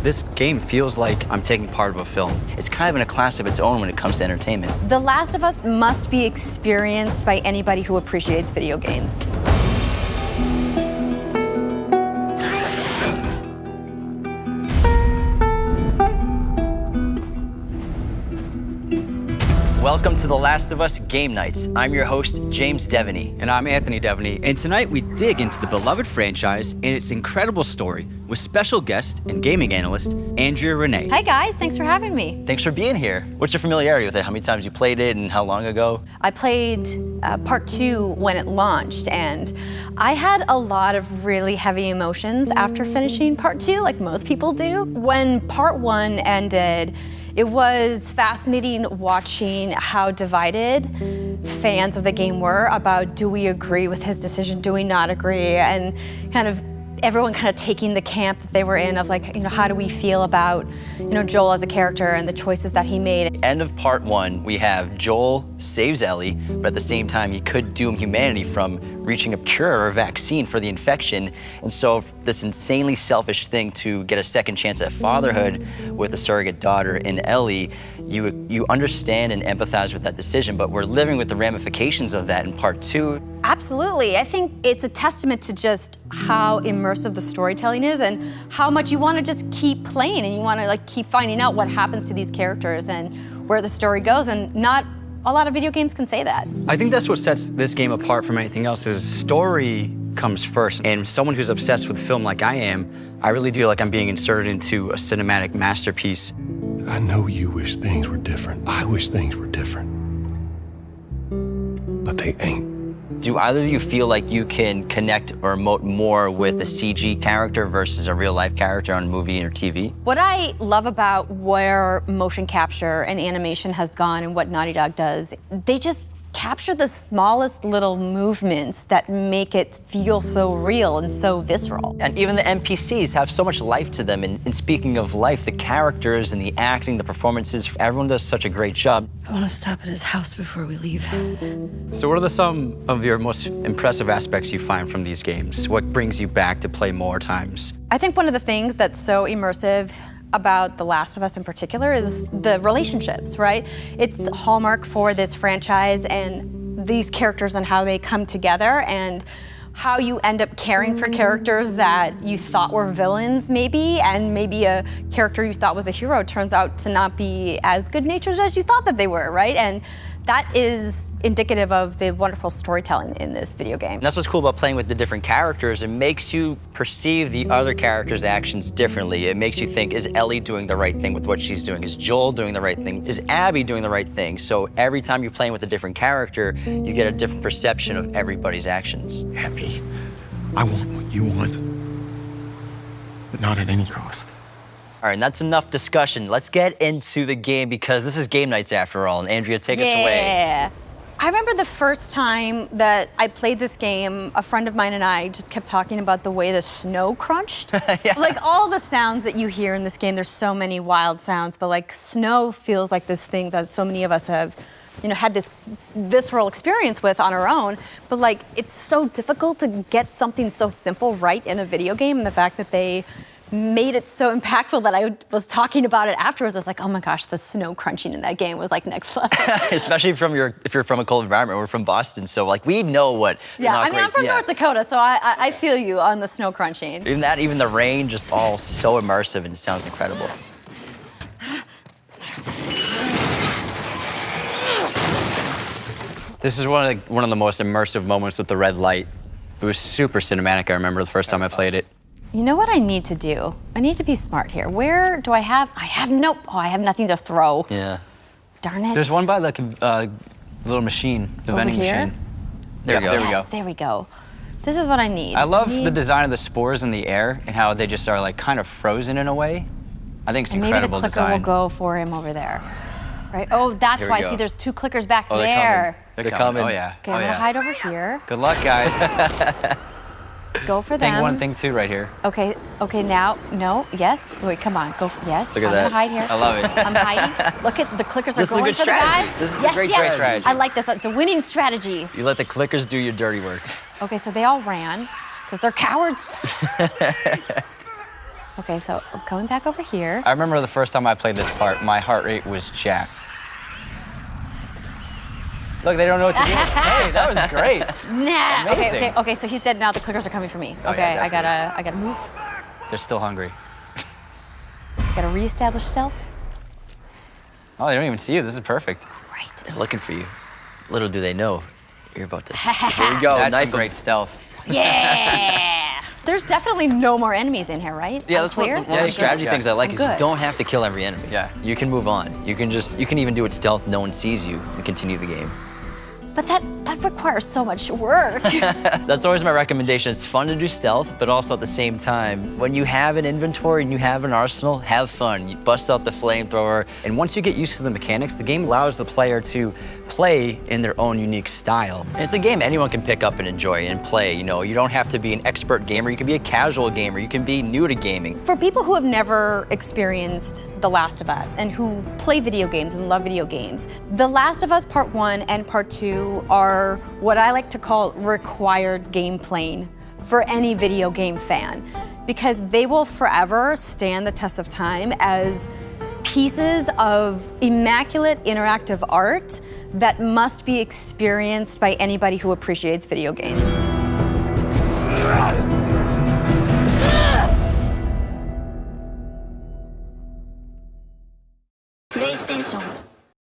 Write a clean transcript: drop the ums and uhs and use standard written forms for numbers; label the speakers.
Speaker 1: This game feels like I'm taking part of a film.
Speaker 2: It's kind of in a class of its own when it comes to entertainment.
Speaker 3: The Last of Us must be experienced by anybody who appreciates video games.
Speaker 2: Welcome to The Last of Us Game Nights. I'm your host, James Deveney.
Speaker 1: And I'm Anthony Deveney. And tonight we dig into the beloved franchise and its incredible story with special guest and gaming analyst, Andrea Rene.
Speaker 3: Hi guys, thanks for having me.
Speaker 2: Thanks for being here. What's your familiarity with it? How many times you played it and how long ago?
Speaker 3: I played part 2 when it launched, and I had a lot of really heavy emotions after finishing part 2, like most people do. When part 1 ended, it was fascinating watching how divided fans of the game were about, do we agree with his decision, do we not agree, and kind of everyone kind of taking the camp that they were in of like, how do we feel about, Joel as a character and the choices that he made.
Speaker 2: End of part 1, we have Joel saves Ellie, but at the same time, he could doom humanity from reaching a cure or a vaccine for the infection. And so this insanely selfish thing to get a second chance at fatherhood with a surrogate daughter in Ellie, you understand and empathize with that decision, but we're living with the ramifications of that in part 2.
Speaker 3: Absolutely. I think it's a testament to just how immersive the storytelling is and how much you want to just keep playing and you want to keep finding out what happens to these characters and where the story goes, and not a lot of video games can say that.
Speaker 1: I think that's what sets this game apart from anything else is story comes first. And someone who's obsessed with film like I am, I really do like I'm being inserted into a cinematic masterpiece.
Speaker 4: I know you wish things were different. I wish things were different. But they ain't.
Speaker 2: Do either of you feel like you can connect or emote more with a CG character versus a real life character on movie or TV?
Speaker 3: What I love about where motion capture and animation has gone and what Naughty Dog does, they just capture the smallest little movements that make it feel so real and so visceral.
Speaker 2: And even the NPCs have so much life to them. And speaking of life, the characters and the acting, the performances, everyone does such a great job.
Speaker 5: I want to stop at his house before we leave.
Speaker 1: So what are some of your most impressive aspects you find from these games? What brings you back to play more times?
Speaker 3: I think one of the things that's so immersive about The Last of Us in particular is the relationships, right? It's a hallmark for this franchise and these characters and how they come together and how you end up caring for characters that you thought were villains maybe, and maybe a character you thought was a hero turns out to not be as good-natured as you thought that they were, right? And that is indicative of the wonderful storytelling in this video game.
Speaker 2: And that's what's cool about playing with the different characters. It makes you perceive the other characters' actions differently. It makes you think, is Ellie doing the right thing with what she's doing? Is Joel doing the right thing? Is Abby doing the right thing? So every time you're playing with a different character, you get a different perception of everybody's actions.
Speaker 4: Abby, I want what you want, but not at any cost.
Speaker 2: All right, and that's enough discussion. Let's get into the game because this is game nights after all. And Andrea, take us away.
Speaker 3: Yeah. I remember the first time that I played this game, a friend of mine and I just kept talking about the way the snow crunched.
Speaker 2: Yeah.
Speaker 3: Like all the sounds that you hear in this game, there's so many wild sounds, but snow feels like this thing that so many of us have had this visceral experience with on our own, but it's so difficult to get something so simple right in a video game, and the fact that they made it so impactful that I was talking about it afterwards. I was like, oh my gosh, the snow crunching in that game was next level.
Speaker 2: Especially if you're from a cold environment. We're from Boston, so we know what.
Speaker 3: Yeah, I'm from North Dakota, so I feel you on the snow crunching.
Speaker 2: Even the rain, just all so immersive and sounds incredible.
Speaker 1: This is one of the most immersive moments with the red light. It was super cinematic, I remember the first time I played it.
Speaker 3: You know what I need to do? I need to be smart here. Where do I have nothing to throw.
Speaker 2: Yeah.
Speaker 3: Darn it.
Speaker 1: There's one by the little machine, the vending
Speaker 3: here?
Speaker 1: machine.
Speaker 2: There we go.
Speaker 3: Yes, there we go. This is what I need.
Speaker 1: I love the design of the spores in the air and how they just are kind of frozen in a way. I think it's incredible
Speaker 3: maybe the clicker
Speaker 1: design.
Speaker 3: will go for him over there. Right? Oh, that's
Speaker 2: Here we
Speaker 3: why.
Speaker 2: go.
Speaker 3: See, there's 2 clickers back
Speaker 1: Oh,
Speaker 3: there.
Speaker 1: They're coming. Oh, yeah.
Speaker 3: Okay, I'm gonna hide over here.
Speaker 1: Good luck, guys.
Speaker 3: Go for them.
Speaker 1: Thing 1, thing 2 right here.
Speaker 3: Okay, now, no, yes. Wait, come on, go, yes.
Speaker 2: Look at
Speaker 3: I'm
Speaker 2: that.
Speaker 3: gonna hide here.
Speaker 1: I love it.
Speaker 3: I'm hiding. Look at the clickers
Speaker 2: This is
Speaker 3: are
Speaker 2: a
Speaker 3: going
Speaker 2: good
Speaker 3: for
Speaker 2: strategy.
Speaker 3: the guys.
Speaker 2: This is a
Speaker 3: yes,
Speaker 2: great
Speaker 3: yes.
Speaker 2: strategy.
Speaker 3: I like this. It's a winning strategy.
Speaker 1: You let the clickers do your dirty work.
Speaker 3: Okay, so they all ran. because they're cowards. Okay, so going back over here.
Speaker 2: I remember the first time I played this part, my heart rate was jacked. Look, they don't know what to do. Hey, that was great.
Speaker 3: Nah.
Speaker 2: Amazing.
Speaker 3: Okay, so he's dead now. The clickers are coming for me.
Speaker 2: Oh,
Speaker 3: Okay,
Speaker 2: yeah,
Speaker 3: I gotta move.
Speaker 2: They're still hungry.
Speaker 3: Gotta reestablish stealth.
Speaker 2: Oh, they don't even see you. This is perfect.
Speaker 3: Right.
Speaker 6: They're looking for you. Little do they know you're about to. Here we go.
Speaker 2: That's
Speaker 6: knife
Speaker 2: some great stealth.
Speaker 3: Yeah. There's definitely no more enemies in here, right?
Speaker 2: Yeah,
Speaker 3: I'm
Speaker 2: that's one
Speaker 3: clear?
Speaker 2: of
Speaker 6: Yeah,
Speaker 2: the
Speaker 6: the strategy
Speaker 2: Yeah.
Speaker 6: things I like
Speaker 3: I'm
Speaker 6: is you
Speaker 3: good.
Speaker 6: don't have to kill every enemy.
Speaker 2: Yeah.
Speaker 6: You can move on. You can even do it stealth, no one sees you, and continue the game.
Speaker 3: But that requires so much work.
Speaker 6: That's always my recommendation. It's fun to do stealth, but also at the same time, when you have an inventory and you have an arsenal, have fun. You bust out the flamethrower, and once you get used to the mechanics, the game allows the player to play in their own unique style. And it's a game anyone can pick up and enjoy and play. You know, you don't have to be an expert gamer. You can be a casual gamer. You can be new to gaming.
Speaker 3: For people who have never experienced The Last of Us and who play video games and love video games, The Last of Us Part 1 and Part 2 are what I like to call required game playing for any video game fan, because they will forever stand the test of time as pieces of immaculate interactive art that must be experienced by anybody who appreciates video games.